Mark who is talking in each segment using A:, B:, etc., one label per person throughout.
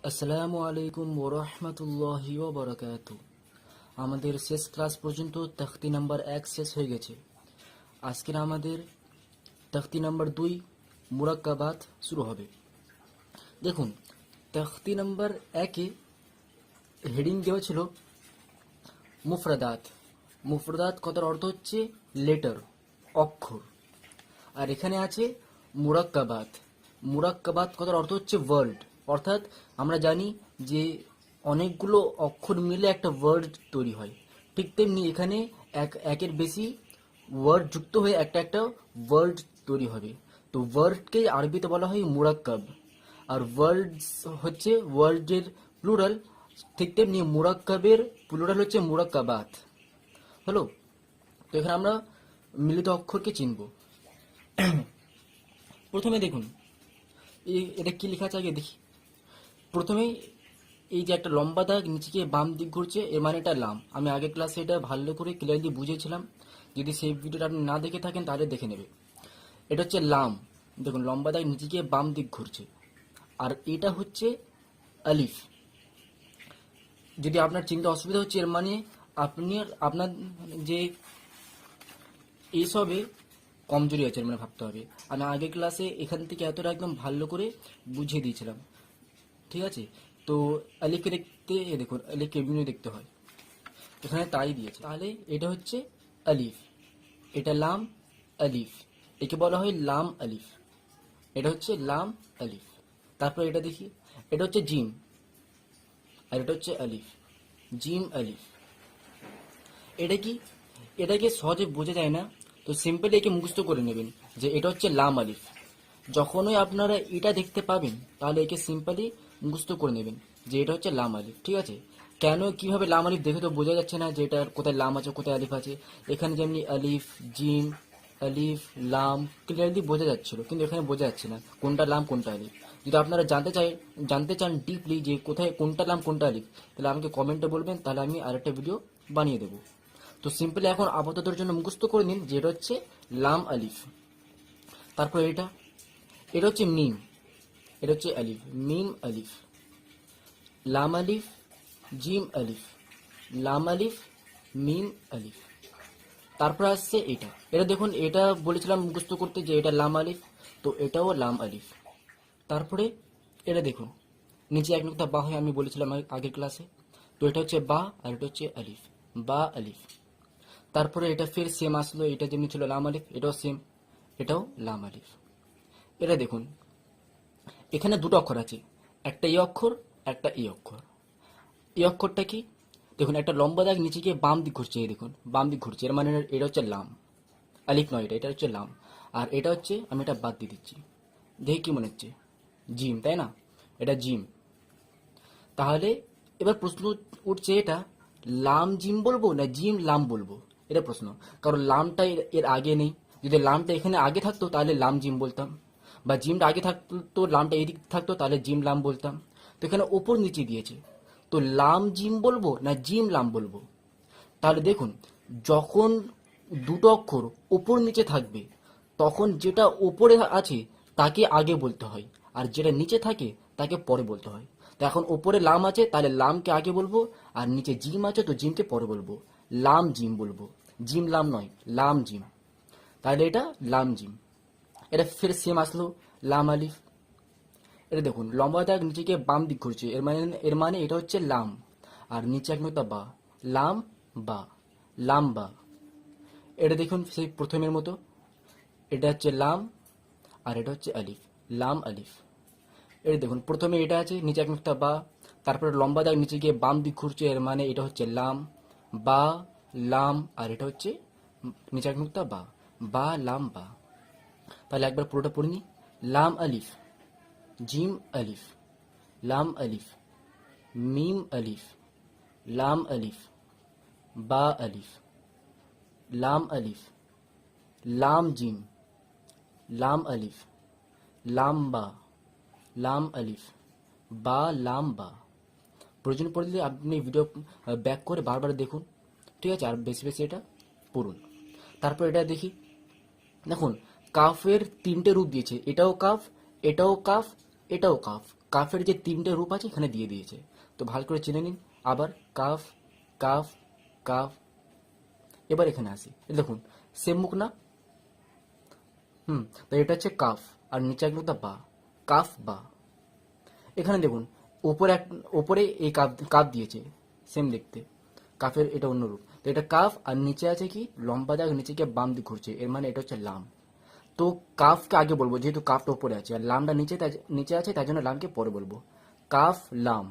A: আসসালামু আলাইকুম ওরহমতুল্লাহি ওবরাকাতু। আমাদের শেষ ক্লাস পর্যন্ত তখতি নাম্বার 1 শেষ হয়ে গেছে। আজকের আমাদের তখতি নাম্বার 2 মুরাক্কাবাত শুরু হবে। দেখুন, তখতি নাম্বার 1-এ হেডিং দেওয়া ছিল মুফরাদাত। মুফরাদাত কথার অর্থ হচ্ছে লেটার, অক্ষর। আর এখানে আছে মুরাক্কাবাত। মুরাক্কাবাত কথার অর্থ হচ্ছে ওয়ার্ড। অর্থাৎ আমরা জানি যে অনেকগুলো অক্ষর মিলে একটা ওয়ার্ড তৈরি হয়, ঠিক তেমনি এখানে একের বেশি ওয়ার্ড যুক্ত হয়ে একটা একটা ওয়ার্ড তৈরি হবে। তো ওয়ার্ডকে আরবিতে বলা হয় মুরাক্কাব। আর ওয়ার্ডস হচ্ছে ওয়ার্ডের প্লুরাল, ঠিক তেমনি মুরাক্কাবের প্লুরাল হচ্ছে মুরাক্কাবাত। হলো? তো এখানে আমরা মিলিত অক্ষরকে চিনব। প্রথমে দেখুন, এটা কি লেখা আছে আগে দেখি। প্রথমে এই যে একটা লম্বা দাগ নিচে গিয়ে বাম দিক ঘুরছে, এর মানে এটা লাম। আমি আগের ক্লাসে এটা ভালো করে ক্লিয়ারলি বুঝিয়েছিলাম। যদি সেই ভিডিওটা আপনি না দেখে থাকেন তাহলে দেখে নেবে। এটা হচ্ছে লাম। দেখুন, লম্বা দাগ নিচে গিয়ে বাম দিক ঘুরছে। আর এটা হচ্ছে আলিফ। যদি আপনার চিনতে অসুবিধা হচ্ছে, এর মানে আপনার যে এইসবে কমজোরি আছে, মানে ভাবতে হবে। আমি আগের ক্লাসে এখান থেকে এতটা একদম ভালো করে বুঝিয়ে দিয়েছিলাম, ঠিক আছে? তো আলিফকে দেখতে, দেখুন আলিফকে এমনি দেখতে হয়, এখানে তাই দিয়েছে। তাহলে এটা হচ্ছে আলিফ, এটা লাম আলিফ, একে বলা হয় লাম আলিফ। এটা হচ্ছে লাম আলিফ। তারপর এটা দেখি, এটা হচ্ছে জিম, আর এটা হচ্ছে আলিফ, জিম আলিফ। এটা কি? এটাকে সহজে বোঝা যায় না, তো সিম্পলি একে মুখস্থ করে নেবেন যে এটা হচ্ছে লাম আলিফ। যখনই আপনারা এটা দেখতে পাবেন তাহলে একে সিম্পলি মুখস্থ করে নেবেন যে এটা হচ্ছে লাম আলিফ, ঠিক আছে? কেন কিভাবে লাম আলিফ দেখে তো বোঝা যাচ্ছে না যে এটা কোথায় লাম আছে কোথায় আলিফ আছে। এখানে যেমনি আলিফ, জিম, আলিফ, লাম ক্লিয়ারলি বোঝা যাচ্ছিল, কিন্তু এখানে বোঝা যাচ্ছে না কোনটা লাম কোনটা আলিফ। যদি আপনারা জানতে চান ডিপলি যে কোথায় কোনটা লাম কোনটা আলিফ, তাহলে আমাকে কমেন্টে বলবেন, তাহলে আমি আরেকটা ভিডিও বানিয়ে দেবো। তো সিম্পলি এখন আপাততের জন্য মুখস্থ করে নিন যে এটা হচ্ছে লাম আলিফ। তারপর এটা, এটা হচ্ছে মিম, এটা হচ্ছে আলিফ, মিম আলিফ, লাম আলিফ, জিম আলিফ, লাম আলিফ, মিম আলিফ। তারপর আসছে এটা, এটা দেখুন, এটা বলেছিলাম মুখস্থ করতে যে এটা লাম আলিফ, তো এটাও লাম আলিফ। তারপরে এটা দেখুন, নিচে এক নুক্তা বা হয়, আমি বলেছিলাম আগের ক্লাসে। তো এটা হচ্ছে বা, আর এটা হচ্ছে আলিফ, বা আলিফ। তারপরে এটা ফের সেম আসলো, এটা যেমনি ছিল লাম আলিফ, এটাও সেম, এটাও লাম আলিফ। এটা দেখুন, এখানে দুটো অক্ষর আছে, একটা ই অক্ষর, একটা ই অক্ষর। এই অক্ষরটা কি? দেখুন, একটা লম্বা দাগ নিচে গিয়ে বাম দিক ঘুরছে, এই দেখুন বাম দিক ঘুরছে, এর মানে এটা হচ্ছে লাম আলিফ নয়, এটা এটা হচ্ছে লাম। আর এটা হচ্ছে, আমি এটা বাদ দিয়ে দিচ্ছি, দেখি কি মনে হচ্ছে, জিম, তাই না? এটা জিম। তাহলে এবার প্রশ্ন উঠছে, এটা লাম জিম বলবো না জিম লাম বলবো, এটা প্রশ্ন। কারণ লামটা এর আগে নেই। যদি লামটা এখানে আগে থাকতো তাহলে লাম জিম বলতাম, বা জিমটা আগে থাকতো লামটা এদিক থাকতো তাহলে জিম লাম বলতাম। তো এখানে ওপর নিচে দিয়েছে, তো লাম জিম বলবো না জিম লাম বলবো? তাহলে দেখুন, যখন দুটো অক্ষর ওপর নিচে থাকবে তখন যেটা ওপরে আছে তাকে আগে বলতে হয়, আর যেটা নিচে থাকে তাকে পরে বলতে হয়। তো এখন ওপরে লাম আছে তাহলে লামকে আগে বলবো, আর নিচে জিম আছে তো জিমকে পরে বলবো, লাম জিম বলবো, জিম লাম নয়, লাম জিম। তাহলে এটা লাম জিম। এটা ফের সেম আসলো, লাম আলিফ। এটা দেখুন, লম্বা দাগ নিচে গিয়ে বাম দিক ঘুরছে, এর মানে এটা হচ্ছে লাম। আর নিচে এক নোটা বা, লাম বা, লাম বা। এটা দেখুন সেই প্রথমের মতো, এটা হচ্ছে লাম, আর এটা হচ্ছে আলিফ, লাম আলিফ। এটা দেখুন, প্রথমে এটা আছে, নিচে এক নোটা বা, তারপরে লম্বা দাগ নিচে গিয়ে বাম দিক ঘুরছে, এর মানে এটা হচ্ছে লাম বা, লাম, আর এটা হচ্ছে নিচে এক নোটা বা, বা লাম বা। তাহলে একবার পুরোটা পড়ে নি, লাম আলিফ, জিম আলিফ, লাম আলিফ, মিম আলিফ, লাম আলিফ, বা আলিফ, লাম আলিফ, লাম জিম, লাম আলিফ, লাম বা, লাম আলিফ, বা লাম বা। প্রয়োজন পড়লে আপনি ভিডিও ব্যাক করে বারবার দেখুন, ঠিক আছে? আর বেশি বেশি এটা পড়ুন। তারপর এটা দেখি, দেখুন কাফের তিনটে রূপ দিয়েছে, এটাও কাফ, এটাও কাফ, এটাও কাফ। কাফের যে তিনটে রূপ আছে এখানে দিয়ে দিয়েছে। তো ভালো করে চিনে নিন। আবার কাফ, কাফ, কাফ। এবার এখানে আসি, এই দেখুন সেম মুখ না? তো এটা হচ্ছে কাফ, আর নিচে একদম বা, কাফ বা। এখানে দেখুন ওপরে ওপরে এই কাফ কাফ দিয়েছে, সেম দেখতে। কাফের এটা অন্য রূপ। তো এটা কাফ, আর নিচে আছে কি লম্বা দাগ, নিচে গিয়ে বাম দিক ঘুরছে, এর মানে এটা হচ্ছে লাম। তো কাফকে আগে বলবো যেহেতু কাফটা উপরে আছে, আর লামটা নিচে আছে, তাই জন্য লামকে পরে বলবো। কাফ লাম।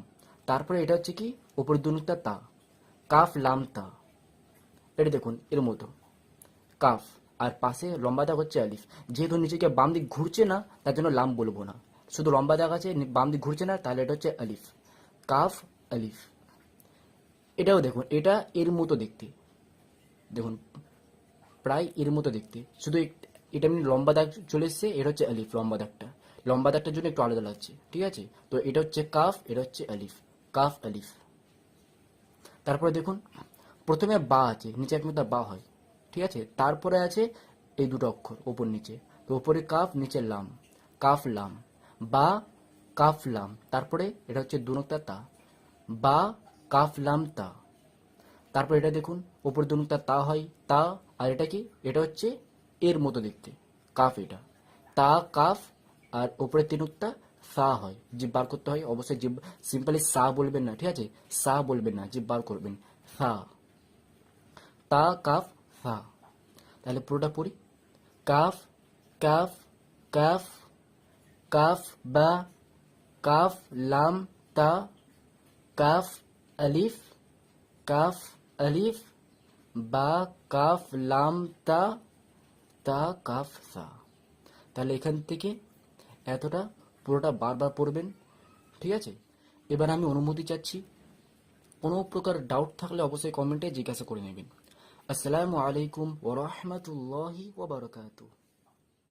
A: তারপরে এটা হচ্ছে কি উপরের দুনুকটা তা, কাফ লাম তা। এটা দেখুন এর মতো কাফ, আর পাশে লম্বা দাগ হচ্ছে আলিফ। যেহেতু নিচে গিয়ে বাম দিক ঘুরছে না, তার জন্য লাম বলবো না, শুধু লম্বা দাগ আছে, বাম দিক ঘুরছে না, তাহলে এটা হচ্ছে আলিফ। কাফ আলিফ। এটাও দেখুন, এটা এর মতো দেখতে, দেখুন প্রায় এর মতো দেখতে, শুধু এটা এমনি লম্বা দাগ চলে এসছে, এটা হচ্ছে আলিফ। লম্বা দাগটার জন্য একটু আলাদা লাগছে, ঠিক আছে? তো এটা হচ্ছে কাফ, এটা হচ্ছে আলিফ, কাফ আলিফ। তারপরে দেখুন প্রথমে বা আছে, নিচে এক মতো বা হয়, ঠিক আছে? তারপরে আছে এই দুটো অক্ষর ওপর নিচে। তো ওপরে কাফ, নিচে লাম, কাফ লাম, বা কাফ লাম। তারপরে এটা হচ্ছে দুনুকতা তা, বা কাফ লাম তা। তারপর এটা দেখুন ওপর দুনুকটা তা হয়, তা। আর এটা কি, এটা হচ্ছে এর মতো দেখতে, কাফ। এটা তা কাফ, আর ওপরের তিনুকটা সা হয়, জিভ বার করতে হয় অবশ্যই। জিভ সিম্পলি সা বলবেন না, ঠিক আছে? সা বলবেন না, জিভ বার করবেন। সা, তা কাফ সা। তাহলে পুরোটা পড়ি। কাফ, কাফ, কাফ, কাফ বা, কাফ লাম তা, কাফ আলিফ, কাফ আলিফ, বা কাফ লাম তা, তা কাফ সা। তাহলে এখান থেকে এতটা পুরোটা বারবার পড়বেন, ঠিক আছে? এবার আমি অনুমতি চাচ্ছি, কোনো প্রকার ডাউট থাকলে অবশ্যই কমেন্টে জিজ্ঞাসা করে নেবেন। আসসালামু আলাইকুম ওয়া রাহমাতুল্লাহি ওয়া বারাকাতুহু।